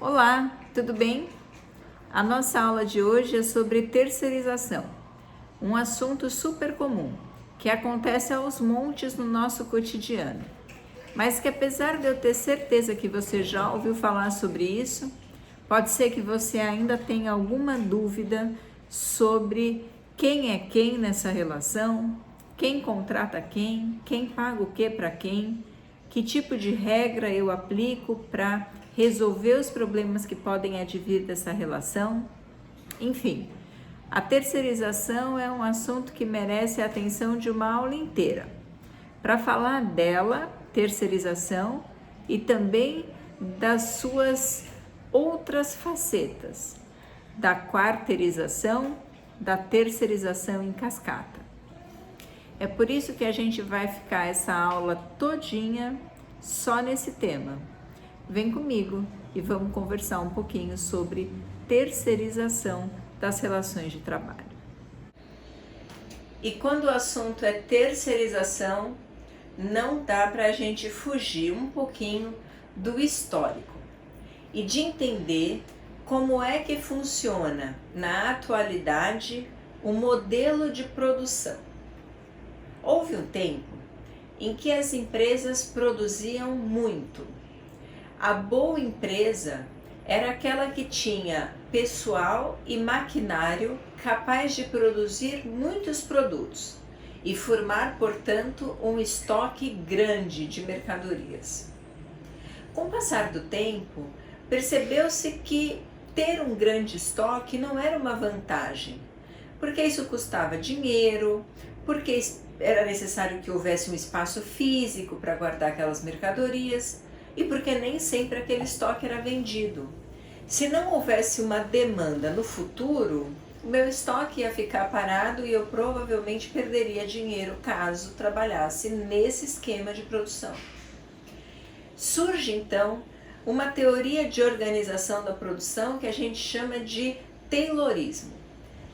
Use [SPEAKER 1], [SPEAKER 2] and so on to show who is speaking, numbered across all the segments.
[SPEAKER 1] Olá, tudo bem? A nossa aula de hoje é sobre terceirização, um assunto super comum que acontece aos montes no nosso cotidiano, mas que apesar de eu ter certeza que você já ouviu falar sobre isso, pode ser que você ainda tenha alguma dúvida sobre quem é quem nessa relação, quem contrata quem paga o que para quem, que tipo de regra eu aplico para resolver os problemas que podem advir dessa relação. Enfim, a terceirização é um assunto que merece a atenção de uma aula inteira. Para falar dela, terceirização, e também das suas outras facetas, da quarteirização, da terceirização em cascata. É por isso que a gente vai ficar essa aula todinha só nesse tema. Vem comigo e vamos conversar um pouquinho sobre terceirização das relações de trabalho. E quando o assunto é terceirização, não dá para a gente fugir um pouquinho do histórico e de entender como é que funciona na atualidade o modelo de produção. Houve um tempo em que as empresas produziam muito. A boa empresa era aquela que tinha pessoal e maquinário capaz de produzir muitos produtos e formar, portanto, um estoque grande de mercadorias. Com o passar do tempo, percebeu-se que ter um grande estoque não era uma vantagem, porque isso custava dinheiro, porque era necessário que houvesse um espaço físico para guardar aquelas mercadorias e porque nem sempre aquele estoque era vendido. Se não houvesse uma demanda no futuro, o meu estoque ia ficar parado e eu provavelmente perderia dinheiro caso trabalhasse nesse esquema de produção. Surge então uma teoria de organização da produção que a gente chama de Taylorismo,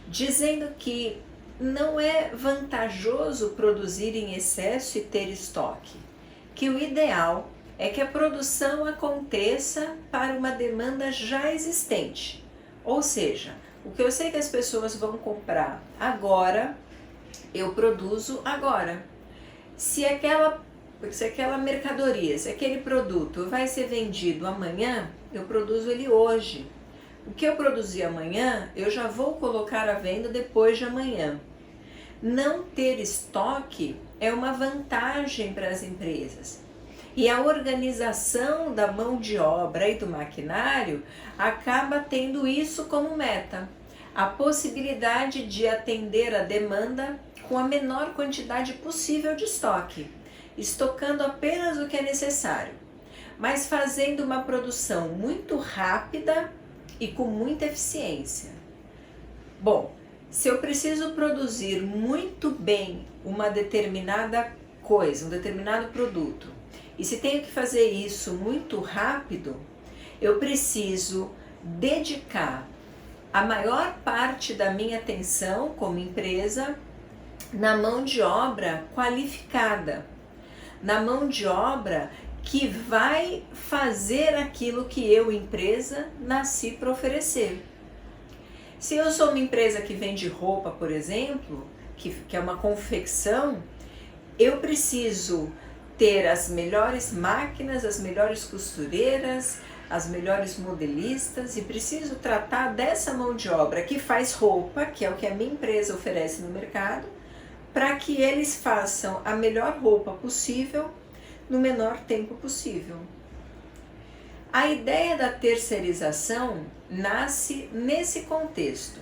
[SPEAKER 1] dizendo que não é vantajoso produzir em excesso e ter estoque, que o ideal é que a produção aconteça para uma demanda já existente, ou seja, o que eu sei que as pessoas vão comprar agora, eu produzo agora. Se aquela mercadoria, se aquele produto vai ser vendido amanhã, eu produzo ele hoje. O que eu produzir amanhã, eu já vou colocar à venda depois de amanhã. Não ter estoque é uma vantagem para as empresas. E a organização da mão de obra e do maquinário acaba tendo isso como meta. A possibilidade de atender a demanda com a menor quantidade possível de estoque, estocando apenas o que é necessário, mas fazendo uma produção muito rápida e com muita eficiência. Bom, se eu preciso produzir muito bem uma determinada coisa, um determinado produto, e se tenho que fazer isso muito rápido, eu preciso dedicar a maior parte da minha atenção como empresa na mão de obra qualificada, na mão de obra que vai fazer aquilo que eu, empresa, nasci para oferecer. Se eu sou uma empresa que vende roupa, por exemplo, que é uma confecção, eu preciso ter as melhores máquinas, as melhores costureiras, as melhores modelistas e preciso tratar dessa mão de obra que faz roupa, que é o que a minha empresa oferece no mercado, para que eles façam a melhor roupa possível no menor tempo possível. A ideia da terceirização nasce nesse contexto,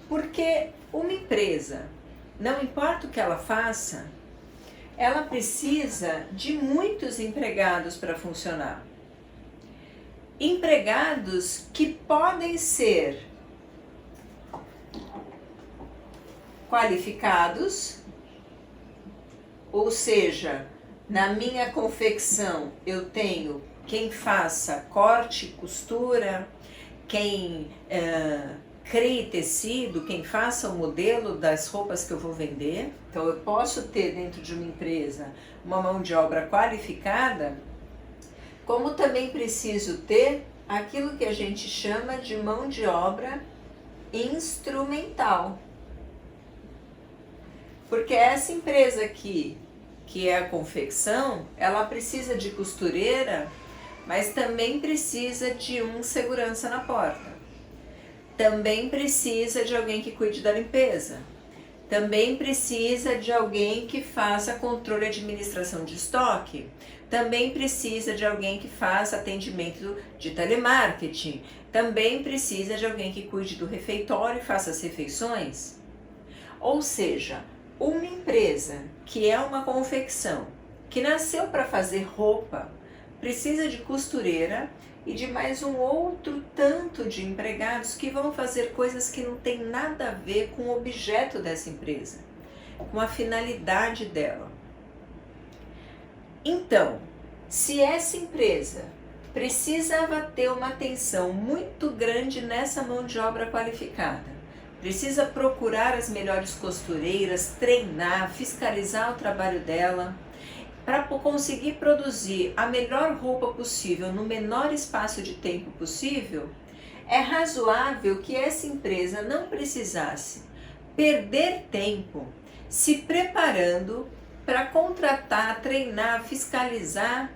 [SPEAKER 1] porque uma empresa, não importa o que ela faça, ela precisa de muitos empregados para funcionar. Empregados que podem ser qualificados, ou seja, na minha confecção eu tenho quem faça corte, costura, quem crie tecido, quem faça o modelo das roupas que eu vou vender. Então eu posso ter dentro de uma empresa uma mão de obra qualificada, como também preciso ter aquilo que a gente chama de mão de obra instrumental. Porque essa empresa aqui, que é a confecção, ela precisa de costureira, mas também precisa de um segurança na porta. Também precisa de alguém que cuide da limpeza. Também precisa de alguém que faça controle e administração de estoque. Também precisa de alguém que faça atendimento de telemarketing. Também precisa de alguém que cuide do refeitório e faça as refeições. Ou seja, uma empresa que é uma confecção, que nasceu para fazer roupa, precisa de costureira e de mais um outro tanto de empregados que vão fazer coisas que não tem nada a ver com o objeto dessa empresa, com a finalidade dela. Então, se essa empresa precisava ter uma atenção muito grande nessa mão de obra qualificada, precisa procurar as melhores costureiras, treinar, fiscalizar o trabalho dela, para conseguir produzir a melhor roupa possível no menor espaço de tempo possível, é razoável que essa empresa não precisasse perder tempo se preparando para contratar, treinar, fiscalizar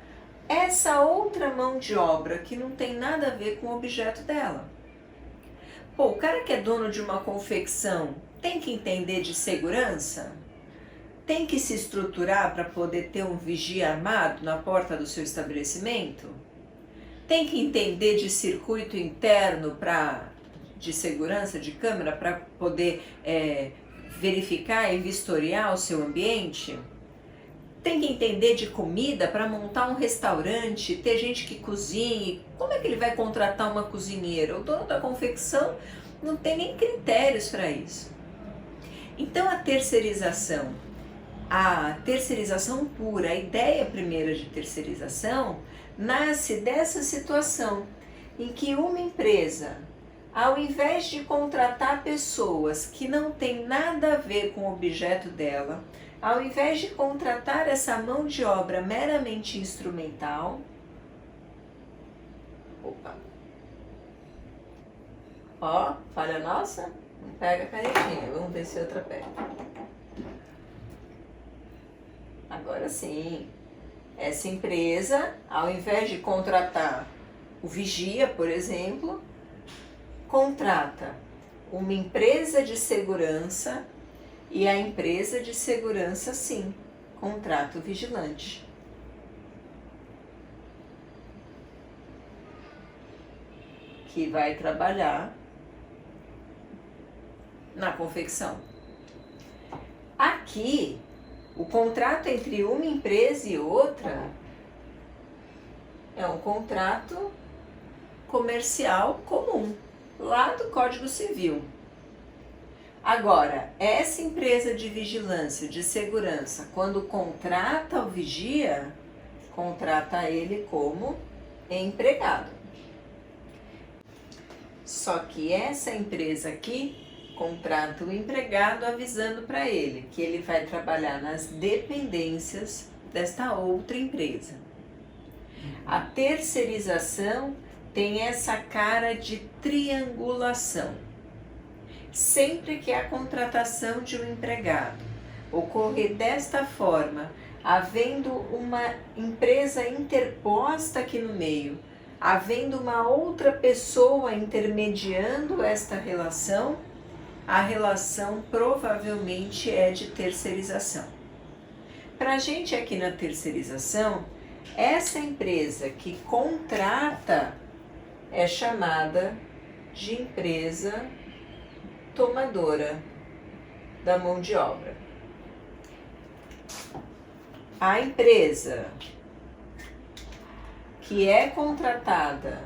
[SPEAKER 1] essa outra mão de obra que não tem nada a ver com o objeto dela. Pô, o cara que é dono de uma confecção tem que entender de segurança? Tem que se estruturar para poder ter um vigia armado na porta do seu estabelecimento? Tem que entender de circuito interno de segurança, de câmera, para poder verificar e vistoriar o seu ambiente? Tem que entender de comida para montar um restaurante, ter gente que cozinhe. Como é que ele vai contratar uma cozinheira? O dono da confecção não tem nem critérios para isso. Então a terceirização pura, a ideia primeira de terceirização, nasce dessa situação em que uma empresa, ao invés de contratar pessoas que não têm nada a ver com o objeto dela, ao invés de contratar essa mão de obra meramente instrumental, ó, falha nossa, não pega a canetinha, vamos ver se outra pega. Agora sim, essa empresa, ao invés de contratar o vigia, por exemplo, contrata uma empresa de segurança e a empresa de segurança, sim, contrata o vigilante. Que vai trabalhar na confecção. Aqui, o contrato entre uma empresa e outra é um contrato comercial comum, lá do Código Civil. Agora, essa empresa de vigilância, de segurança, quando contrata o vigia, contrata ele como empregado. Só que essa empresa aqui contrata o empregado avisando para ele que ele vai trabalhar nas dependências desta outra empresa. A terceirização tem essa cara de triangulação. Sempre que a contratação de um empregado ocorrer desta forma, havendo uma empresa interposta aqui no meio, havendo uma outra pessoa intermediando esta relação, a relação provavelmente é de terceirização. Para a gente aqui na terceirização, essa empresa que contrata é chamada de empresa tomadora da mão de obra. A empresa que é contratada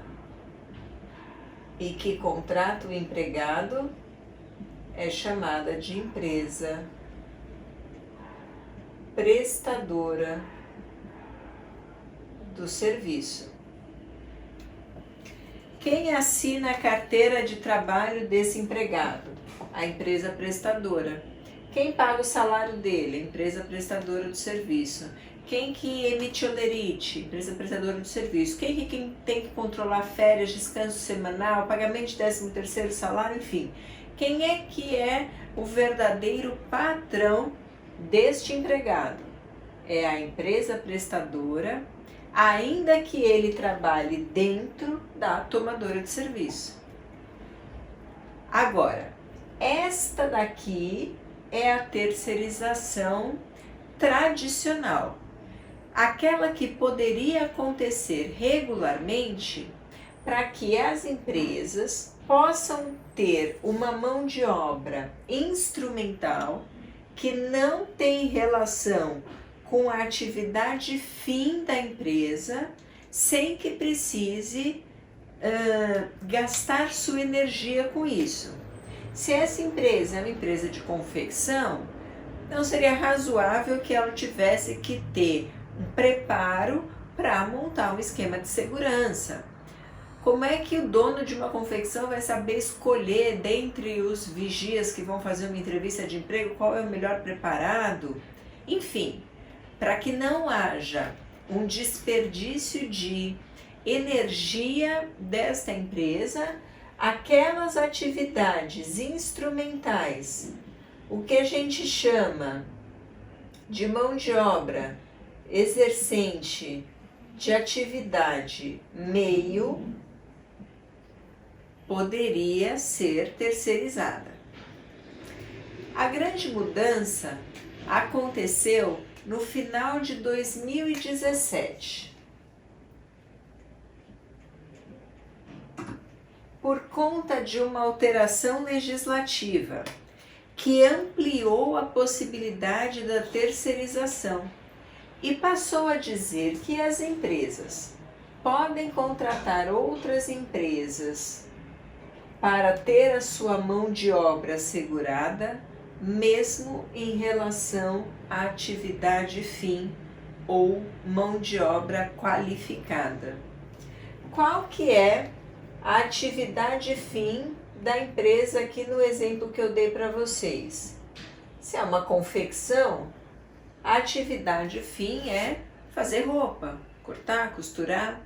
[SPEAKER 1] e que contrata o empregado é chamada de empresa prestadora do serviço. Quem assina a carteira de trabalho desse empregado? A empresa prestadora. Quem paga o salário dele? A empresa prestadora do serviço. Quem que emite holerite? Empresa prestadora de serviço. Quem tem que controlar férias, descanso semanal, pagamento de 13º salário, enfim. Quem é que é o verdadeiro patrão deste empregado? É a empresa prestadora, ainda que ele trabalhe dentro da tomadora de serviço. Agora, esta daqui é a terceirização tradicional. Aquela que poderia acontecer regularmente para que as empresas possam ter uma mão de obra instrumental que não tem relação com a atividade fim da empresa, sem que precise gastar sua energia com isso. Se essa empresa é uma empresa de confecção, não seria razoável que ela tivesse que ter um preparo para montar um esquema de segurança. Como é que o dono de uma confecção vai saber escolher dentre os vigias que vão fazer uma entrevista de emprego qual é o melhor preparado? Enfim, para que não haja um desperdício de energia desta empresa, aquelas atividades instrumentais, o que a gente chama de mão de obra exercente de atividade meio, poderia ser terceirizada. A grande mudança aconteceu no final de 2017. Por conta de uma alteração legislativa que ampliou a possibilidade da terceirização e passou a dizer que as empresas podem contratar outras empresas para ter a sua mão de obra assegurada, mesmo em relação à atividade fim ou mão de obra qualificada. Qual que é a atividade fim da empresa aqui no exemplo que eu dei para vocês? Se é uma confecção, a atividade fim é fazer roupa, cortar, costurar.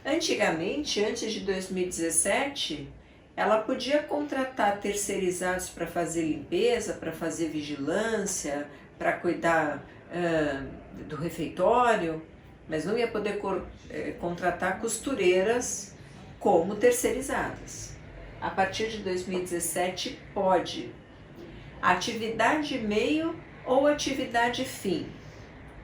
[SPEAKER 1] Antigamente, antes de 2017, ela podia contratar terceirizados para fazer limpeza, para fazer vigilância, para cuidar do refeitório, mas não ia poder contratar costureiras como terceirizadas. A partir de 2017 pode. Atividade meio ou atividade fim.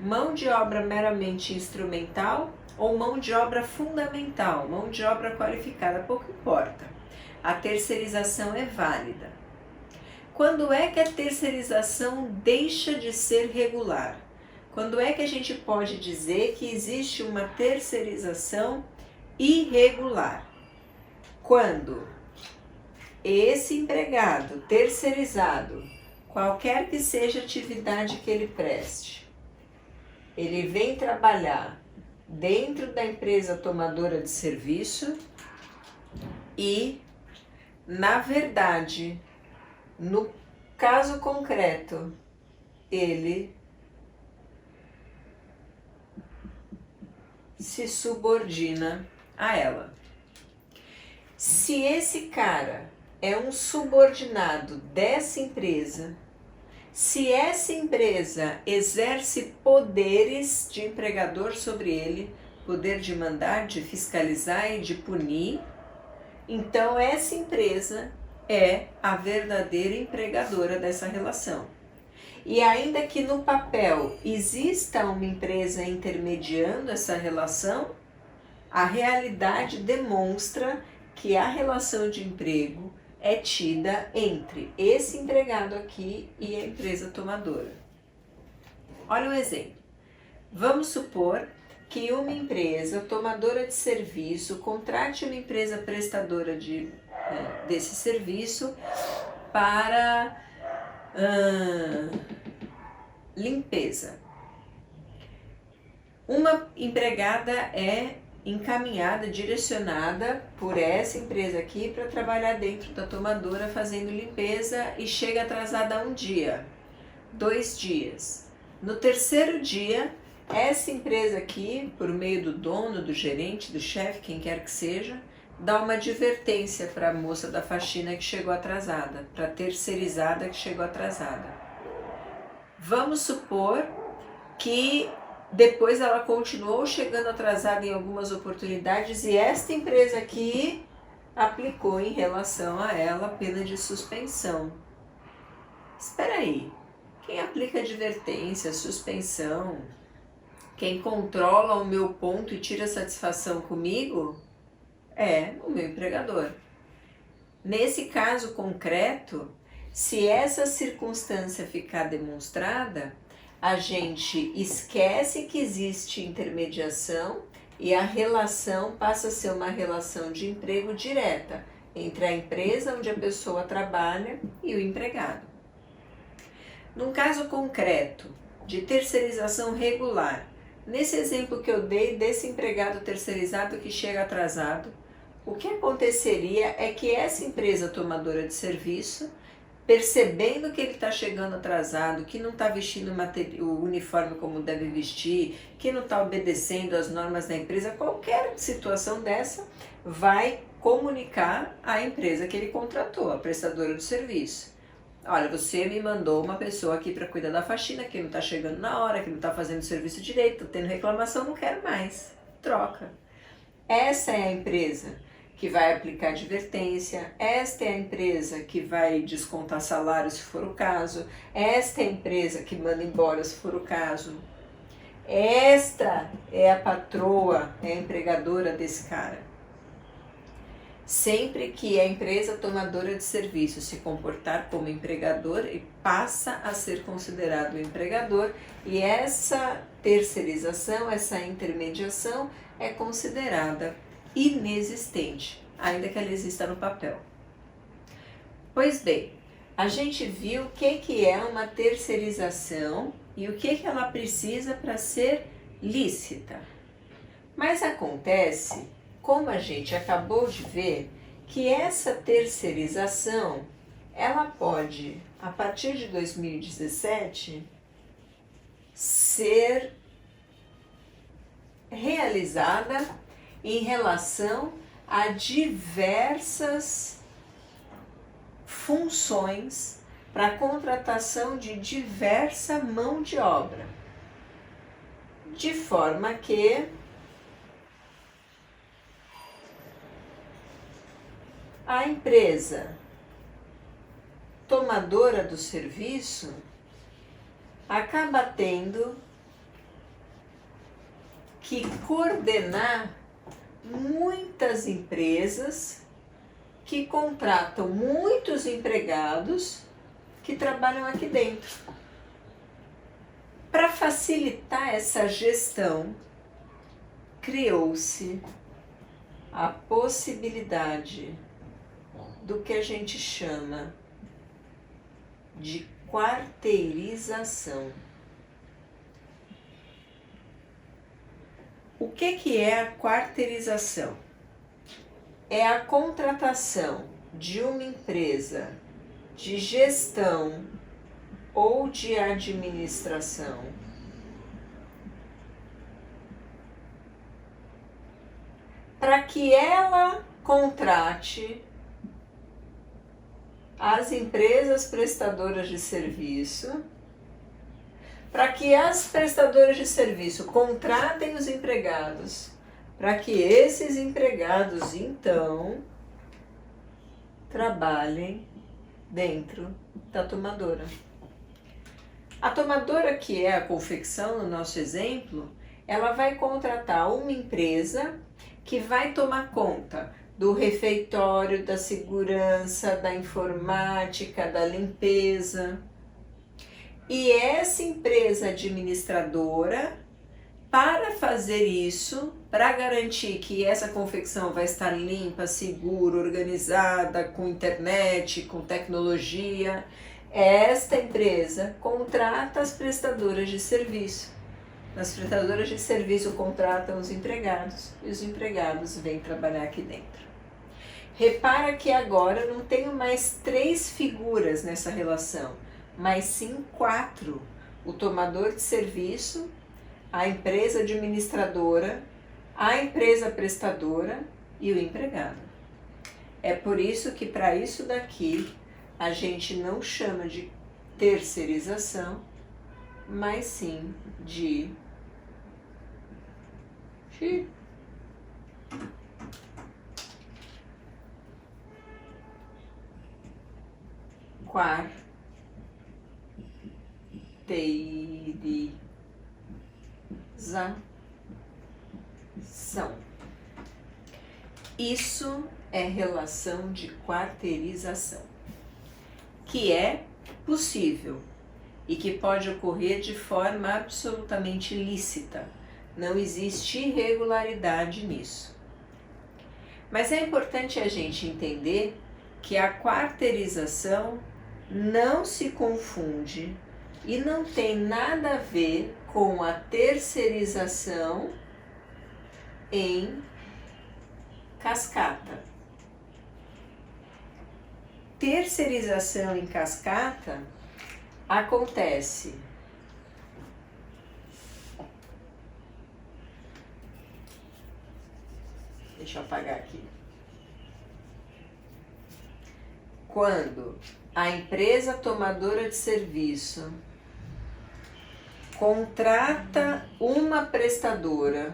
[SPEAKER 1] Mão de obra meramente instrumental ou mão de obra fundamental, mão de obra qualificada, pouco importa. A terceirização é válida. Quando é que a terceirização deixa de ser regular? Quando é que a gente pode dizer que existe uma terceirização irregular? Quando esse empregado terceirizado, qualquer que seja a atividade que ele preste, ele vem trabalhar dentro da empresa tomadora de serviço e, na verdade, no caso concreto, ele se subordina a ela. Se esse cara é um subordinado dessa empresa, se essa empresa exerce poderes de empregador sobre ele, poder de mandar, de fiscalizar e de punir, então essa empresa é a verdadeira empregadora dessa relação. E ainda que no papel exista uma empresa intermediando essa relação, a realidade demonstra que a relação de emprego é tida entre esse empregado aqui e a empresa tomadora. Olha um exemplo. Vamos supor que uma empresa tomadora de serviço contrate uma empresa prestadora desse serviço para limpeza. Uma empregada é encaminhada, direcionada por essa empresa aqui para trabalhar dentro da tomadora fazendo limpeza e chega atrasada 1 dia, 2 dias. No terceiro dia, Essa empresa aqui, por meio do dono, do gerente, do chefe, quem quer que seja, dá uma advertência para a moça da faxina que chegou atrasada, para a terceirizada que chegou atrasada. Vamos supor que depois ela continuou chegando atrasada em algumas oportunidades e esta empresa aqui aplicou em relação a ela a pena de suspensão. Espera aí, quem aplica advertência, suspensão, quem controla o meu ponto e tira satisfação comigo é o meu empregador. Nesse caso concreto, se essa circunstância ficar demonstrada, a gente esquece que existe intermediação e a relação passa a ser uma relação de emprego direta entre a empresa onde a pessoa trabalha e o empregado. Num caso concreto de terceirização regular, nesse exemplo que eu dei desse empregado terceirizado que chega atrasado, o que aconteceria é que essa empresa tomadora de serviço, percebendo que ele está chegando atrasado, que não está vestindo o uniforme como deve vestir, que não está obedecendo às normas da empresa, qualquer situação dessa vai comunicar à empresa que ele contratou, a prestadora do serviço. Olha, você me mandou uma pessoa aqui para cuidar da faxina, que não está chegando na hora, que não está fazendo o serviço direito, estou tendo reclamação, não quero mais. Troca. Essa é a empresa que vai aplicar advertência, esta é a empresa que vai descontar salário se for o caso, esta é a empresa que manda embora se for o caso, esta é a patroa, é a empregadora desse cara. Sempre que a empresa tomadora de serviço se comportar como empregador, e passa a ser considerado empregador, e essa terceirização, essa intermediação é considerada inexistente, ainda que ela exista no papel. Pois bem, a gente viu o que é uma terceirização e o que ela precisa para ser lícita. Mas acontece, como a gente acabou de ver, que essa terceirização, ela pode, a partir de 2017, ser realizada em relação a diversas funções para a contratação de diversa mão de obra, de forma que a empresa tomadora do serviço acaba tendo que coordenar muitas empresas que contratam muitos empregados que trabalham aqui dentro. Para facilitar essa gestão, criou-se a possibilidade do que a gente chama de quarteirização. O que é a quarteirização? É a contratação de uma empresa de gestão ou de administração para que ela contrate as empresas prestadoras de serviço, para que as prestadoras de serviço contratem os empregados, para que esses empregados, então, trabalhem dentro da tomadora. A tomadora, que é a confecção, no nosso exemplo, ela vai contratar uma empresa que vai tomar conta do refeitório, da segurança, da informática, da limpeza. E essa empresa administradora, para fazer isso, para garantir que essa confecção vai estar limpa, segura, organizada, com internet, com tecnologia, esta empresa contrata as prestadoras de serviço. As prestadoras de serviço contratam os empregados e os empregados vêm trabalhar aqui dentro. Repara que agora eu não tenho mais 3 figuras nessa relação, mas sim 4. O tomador de serviço, a empresa administradora, a empresa prestadora e o empregado. É por isso que para isso daqui a gente não chama de terceirização, mas sim de quarteirização. Isso é relação de quarteirização, que é possível e que pode ocorrer de forma absolutamente lícita. Não existe irregularidade nisso. Mas é importante a gente entender que a quarteirização não se confunde e não tem nada a ver com a terceirização em cascata. Terceirização em cascata acontece deixa eu apagar aqui. Quando a empresa tomadora de serviço contrata uma prestadora,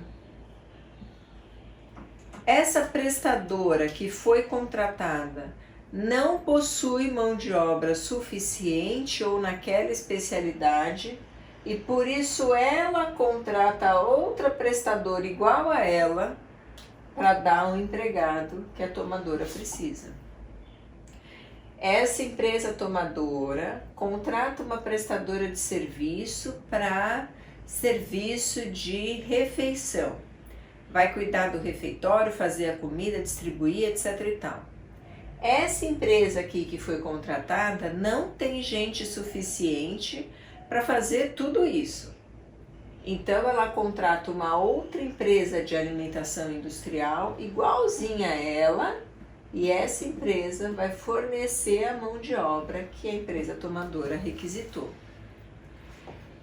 [SPEAKER 1] essa prestadora que foi contratada não possui mão de obra suficiente ou naquela especialidade e por isso ela contrata outra prestadora igual a ela para dar um empregado que a tomadora precisa. Essa empresa tomadora contrata uma prestadora de serviço para serviço de refeição. Vai cuidar do refeitório, fazer a comida, distribuir, etc e tal. Essa empresa aqui que foi contratada não tem gente suficiente para fazer tudo isso. Então ela contrata uma outra empresa de alimentação industrial igualzinha a ela e essa empresa vai fornecer a mão de obra que a empresa tomadora requisitou.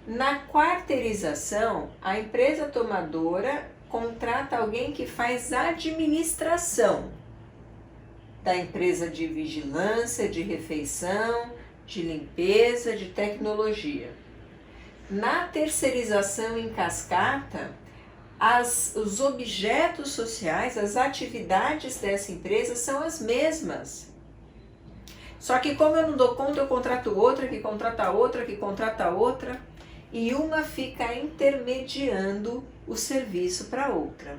[SPEAKER 1] Na quarteirização, a empresa tomadora contrata alguém que faz administração da empresa de vigilância, de refeição, de limpeza, de tecnologia. Na terceirização em cascata, os objetos sociais, as atividades dessa empresa são as mesmas. Só que como eu não dou conta, eu contrato outra, que contrata outra, que contrata outra, e uma fica intermediando o serviço para outra.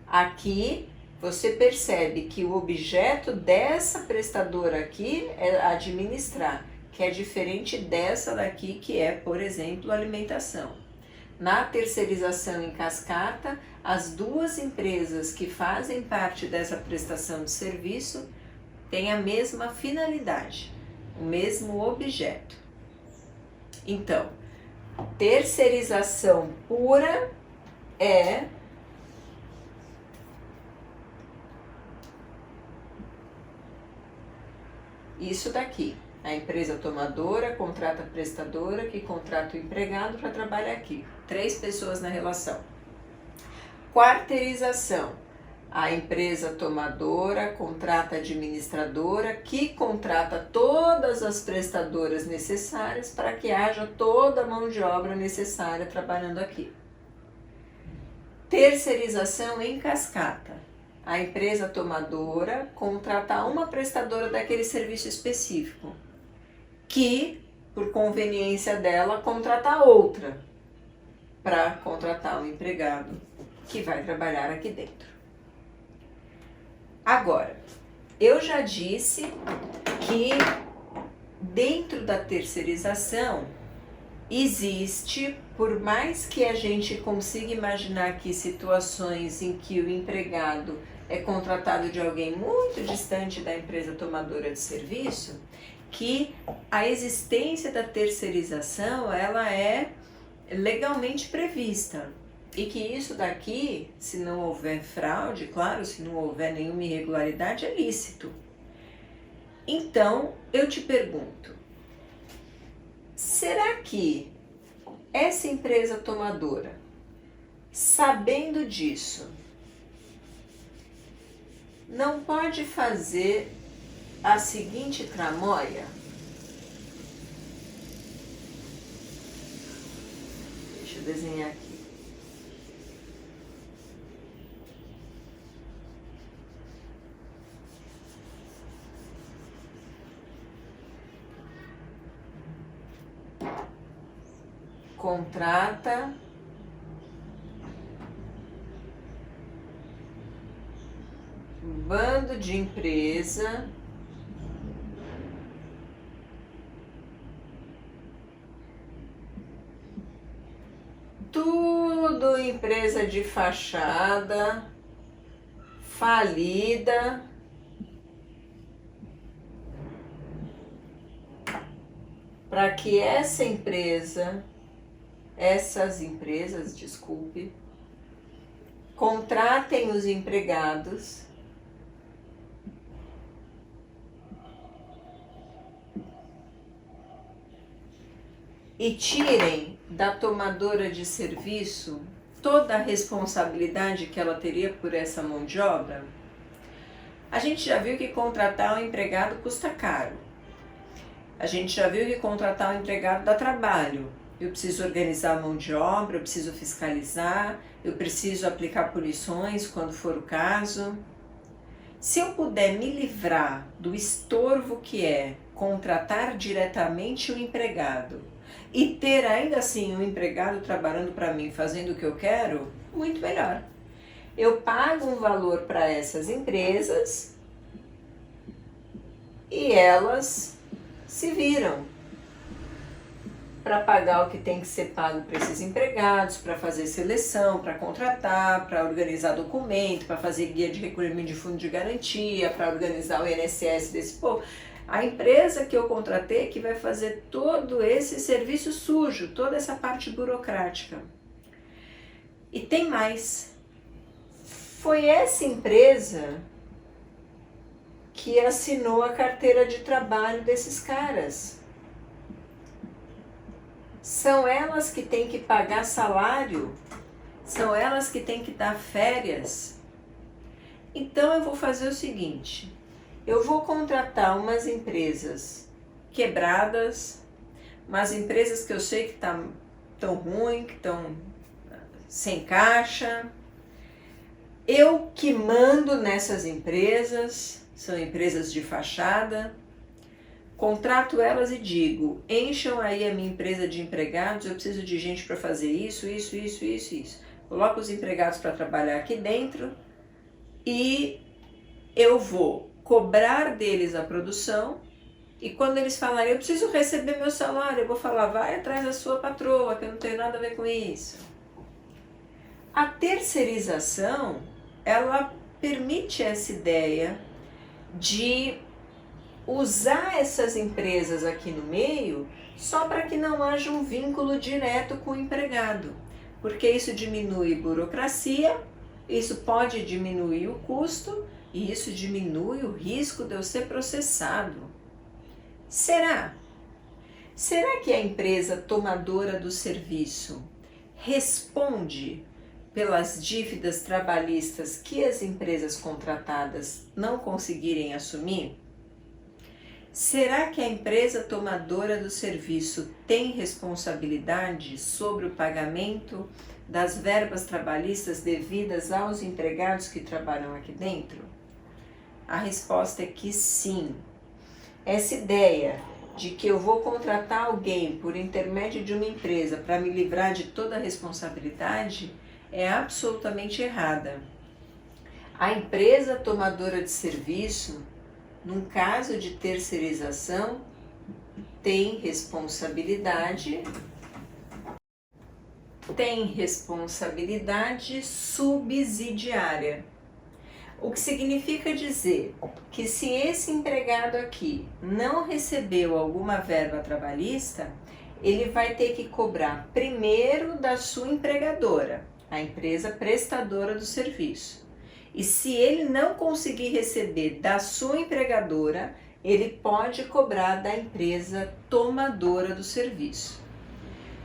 [SPEAKER 1] Aqui você percebe que o objeto dessa prestadora aqui é administrar, que é diferente dessa daqui que é, por exemplo, alimentação. Na terceirização em cascata, as duas empresas que fazem parte dessa prestação de serviço têm a mesma finalidade, o mesmo objeto. Então, terceirização pura é isso daqui. A empresa tomadora contrata a prestadora que contrata o empregado para trabalhar aqui. 3 pessoas na relação. Quarteirização. A empresa tomadora contrata a administradora que contrata todas as prestadoras necessárias para que haja toda a mão de obra necessária trabalhando aqui. Terceirização em cascata. A empresa tomadora contrata uma prestadora daquele serviço específico, que, por conveniência dela, contrata outra para contratar um empregado que vai trabalhar aqui dentro. Agora, eu já disse que dentro da terceirização existe, por mais que a gente consiga imaginar aqui situações em que o empregado é contratado de alguém muito distante da empresa tomadora de serviço, que a existência da terceirização ela é legalmente prevista e que isso daqui, se não houver fraude, claro, se não houver nenhuma irregularidade, é lícito. Então, eu te pergunto, será que Essa empresa tomadora, sabendo disso, não pode fazer a seguinte tramóia? Deixa eu desenhar aqui. Contrata um bando de empresa tudo empresa de fachada, falida, para que essas empresas, desculpe, contratem os empregados e tirem da tomadora de serviço toda a responsabilidade que ela teria por essa mão de obra. A gente já viu que contratar um empregado custa caro. A gente já viu que contratar um empregado dá trabalho. Eu preciso organizar a mão de obra, eu preciso fiscalizar, eu preciso aplicar punições quando for o caso. Se eu puder me livrar do estorvo que é contratar diretamente o empregado e ter ainda assim um empregado trabalhando para mim, fazendo o que eu quero, muito melhor. Eu pago um valor para essas empresas e elas se viram para pagar o que tem que ser pago para esses empregados, para fazer seleção, para contratar, para organizar documento, para fazer guia de recolhimento de fundo de garantia, para organizar o INSS desse povo. A empresa que eu contratei que vai fazer todo esse serviço sujo, toda essa parte burocrática. E tem mais. Foi essa empresa que assinou a carteira de trabalho desses caras. São elas que têm que pagar salário, são elas que têm que dar férias. Então eu vou fazer o seguinte, eu vou contratar umas empresas quebradas, umas empresas que eu sei que tão ruim, que estão sem caixa. Eu que mando nessas empresas, são empresas de fachada, contrato elas e digo, encham aí a minha empresa de empregados, eu preciso de gente para fazer isso. Coloco os empregados para trabalhar aqui dentro e eu vou cobrar deles a produção e quando eles falarem, eu preciso receber meu salário, eu vou falar, vai atrás da sua patroa, que eu não tenho nada a ver com isso. A terceirização, ela permite essa ideia de usar essas empresas aqui no meio só para que não haja um vínculo direto com o empregado, porque isso diminui burocracia, isso pode diminuir o custo e isso diminui o risco de eu ser processado. Será? Será que a empresa tomadora do serviço responde pelas dívidas trabalhistas que as empresas contratadas não conseguirem assumir? Será que a empresa tomadora do serviço tem responsabilidade sobre o pagamento das verbas trabalhistas devidas aos empregados que trabalham aqui dentro? A resposta é que sim. Essa ideia de que eu vou contratar alguém por intermédio de uma empresa para me livrar de toda a responsabilidade é absolutamente errada. A empresa tomadora de serviço, num caso de terceirização, tem responsabilidade subsidiária. O que significa dizer que se esse empregado aqui não recebeu alguma verba trabalhista, ele vai ter que cobrar primeiro da sua empregadora, a empresa prestadora do serviço. E se ele não conseguir receber da sua empregadora, ele pode cobrar da empresa tomadora do serviço.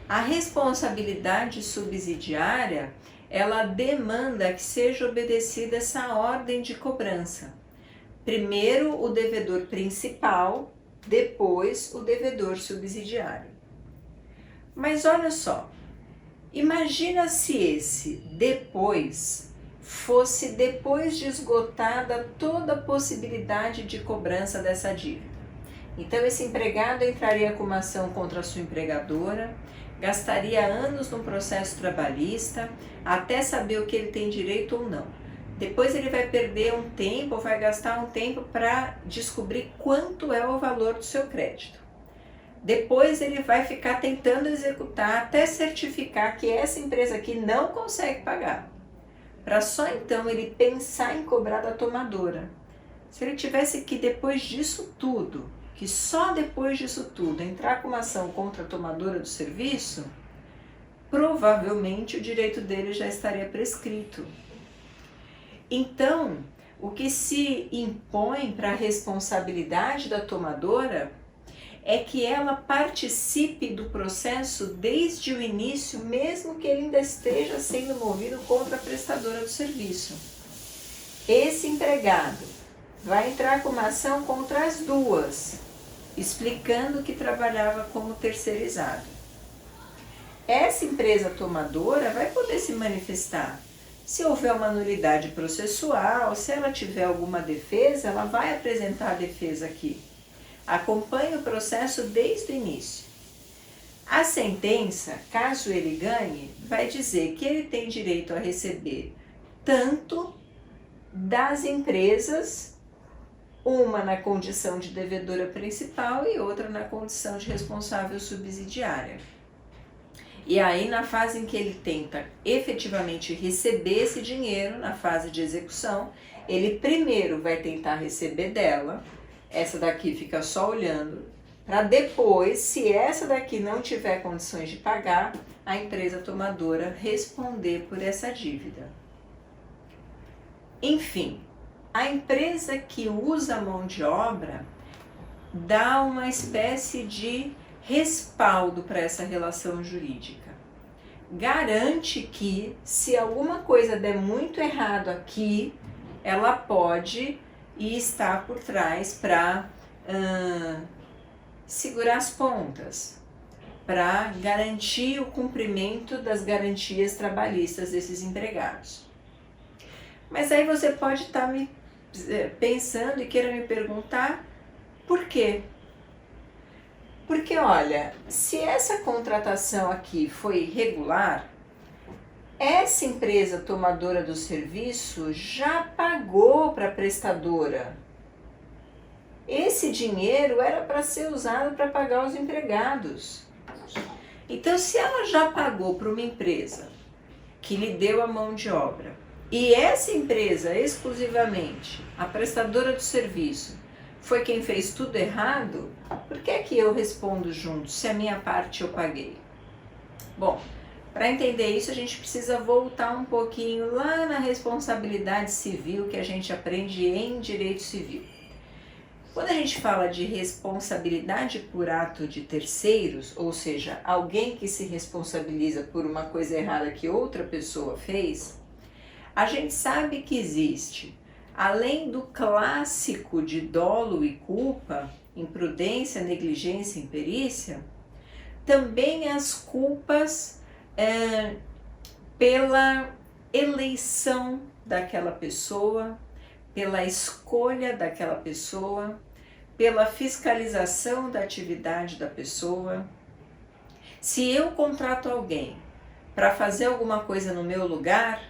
[SPEAKER 1] A responsabilidade subsidiária, ela demanda que seja obedecida essa ordem de cobrança. Primeiro o devedor principal, depois o devedor subsidiário. Mas olha só, imagina se esse depois fosse depois de esgotada toda a possibilidade de cobrança dessa dívida. Então esse empregado entraria com uma ação contra a sua empregadora, gastaria anos num processo trabalhista até saber o que ele tem direito ou não. Depois ele vai perder um tempo, ou vai gastar um tempo para descobrir quanto é o valor do seu crédito. Depois ele vai ficar tentando executar até certificar que essa empresa aqui não consegue pagar, para só então ele pensar em cobrar da tomadora. Se ele tivesse que depois disso tudo, que só depois disso tudo entrar com uma ação contra a tomadora do serviço, provavelmente o direito dele já estaria prescrito. Então, o que se impõe para a responsabilidade da tomadora é que ela participe do processo desde o início, mesmo que ele ainda esteja sendo movido contra a prestadora do serviço. Esse empregado vai entrar com uma ação contra as duas, explicando que trabalhava como terceirizado. Essa empresa tomadora vai poder se manifestar. Se houver uma nulidade processual, se ela tiver alguma defesa, ela vai apresentar a defesa aqui. Acompanhe o processo desde o início. A sentença, caso ele ganhe, vai dizer que ele tem direito a receber tanto das empresas, uma na condição de devedora principal e outra na condição de responsável subsidiária. E aí, na fase em que ele tenta efetivamente receber esse dinheiro, na fase de execução, ele primeiro vai tentar receber dela, essa daqui fica só olhando, para depois, se essa daqui não tiver condições de pagar, a empresa tomadora responder por essa dívida. Enfim, a empresa que usa a mão de obra dá uma espécie de respaldo para essa relação jurídica. Garante que, se alguma coisa der muito errado aqui, ela pode e está por trás para segurar as pontas, para garantir o cumprimento das garantias trabalhistas desses empregados. Mas aí você pode estar me pensando e queira me perguntar por quê? Porque olha, se essa contratação aqui foi irregular, essa empresa tomadora do serviço já pagou para a prestadora. Esse dinheiro era para ser usado para pagar os empregados. Então, se ela já pagou para uma empresa que lhe deu a mão de obra, e essa empresa exclusivamente, a prestadora do serviço, foi quem fez tudo errado, por que é que eu respondo junto, se a minha parte eu paguei? Bom, para entender isso, a gente precisa voltar um pouquinho lá na responsabilidade civil que a gente aprende em direito civil. Quando a gente fala de responsabilidade por ato de terceiros, ou seja, alguém que se responsabiliza por uma coisa errada que outra pessoa fez, a gente sabe que existe, além do clássico de dolo e culpa, imprudência, negligência e imperícia, também as culpas pela eleição daquela pessoa, pela escolha daquela pessoa, pela fiscalização da atividade da pessoa. Se eu contrato alguém para fazer alguma coisa no meu lugar,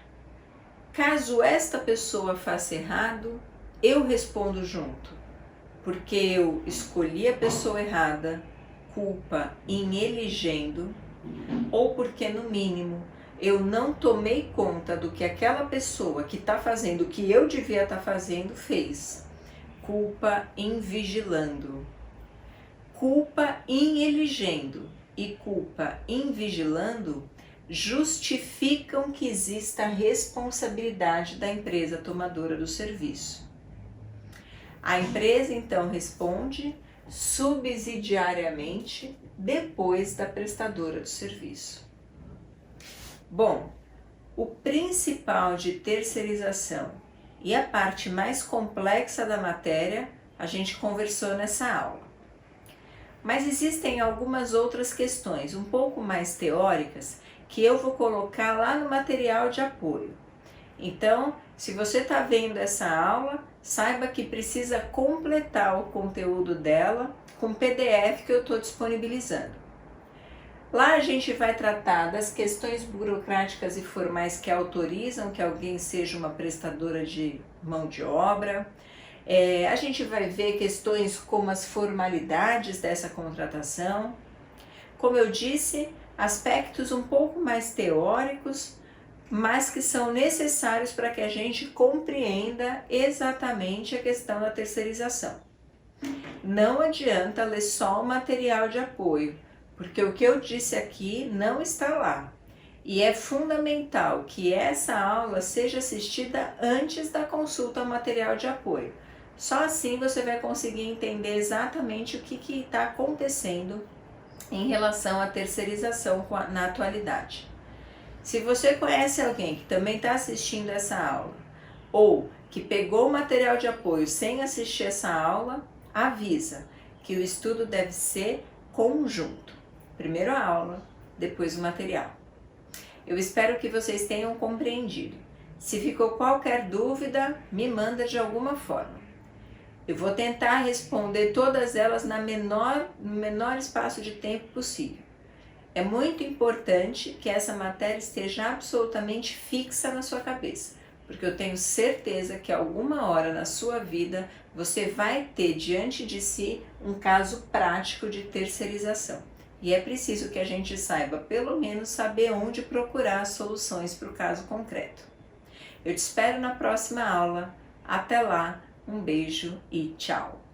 [SPEAKER 1] caso esta pessoa faça errado, eu respondo junto, porque eu escolhi a pessoa errada, culpa em elegendo, ou porque no mínimo eu não tomei conta do que aquela pessoa que está fazendo o que eu devia estar fazendo fez, culpa em vigilando. Culpa em elegendo e culpa em vigilando justificam que exista a responsabilidade da empresa tomadora do serviço. A empresa então responde subsidiariamente depois da prestadora do serviço. Bom, o principal de terceirização e a parte mais complexa da matéria a gente conversou nessa aula. Mas existem algumas outras questões um pouco mais teóricas que eu vou colocar lá no material de apoio. Então, se você está vendo essa aula, saiba que precisa completar o conteúdo dela com o PDF que eu estou disponibilizando. Lá a gente vai tratar das questões burocráticas e formais que autorizam que alguém seja uma prestadora de mão de obra. A gente vai ver questões como as formalidades dessa contratação. Como eu disse, aspectos um pouco mais teóricos, mas que são necessários para que a gente compreenda exatamente a questão da terceirização. Não adianta ler só o material de apoio, porque o que eu disse aqui não está lá. E é fundamental que essa aula seja assistida antes da consulta ao material de apoio. Só assim você vai conseguir entender exatamente o que está acontecendo em relação à terceirização na atualidade. Se você conhece alguém que também está assistindo essa aula ou que pegou o material de apoio sem assistir essa aula, avisa que o estudo deve ser conjunto. Primeiro a aula, depois o material. Eu espero que vocês tenham compreendido. Se ficou qualquer dúvida, me manda de alguma forma. Eu vou tentar responder todas elas no menor espaço de tempo possível. É muito importante que essa matéria esteja absolutamente fixa na sua cabeça, porque eu tenho certeza que alguma hora na sua vida você vai ter diante de si um caso prático de terceirização. E é preciso que a gente saiba, pelo menos, saber onde procurar as soluções para o caso concreto. Eu te espero na próxima aula. Até lá, um beijo e tchau!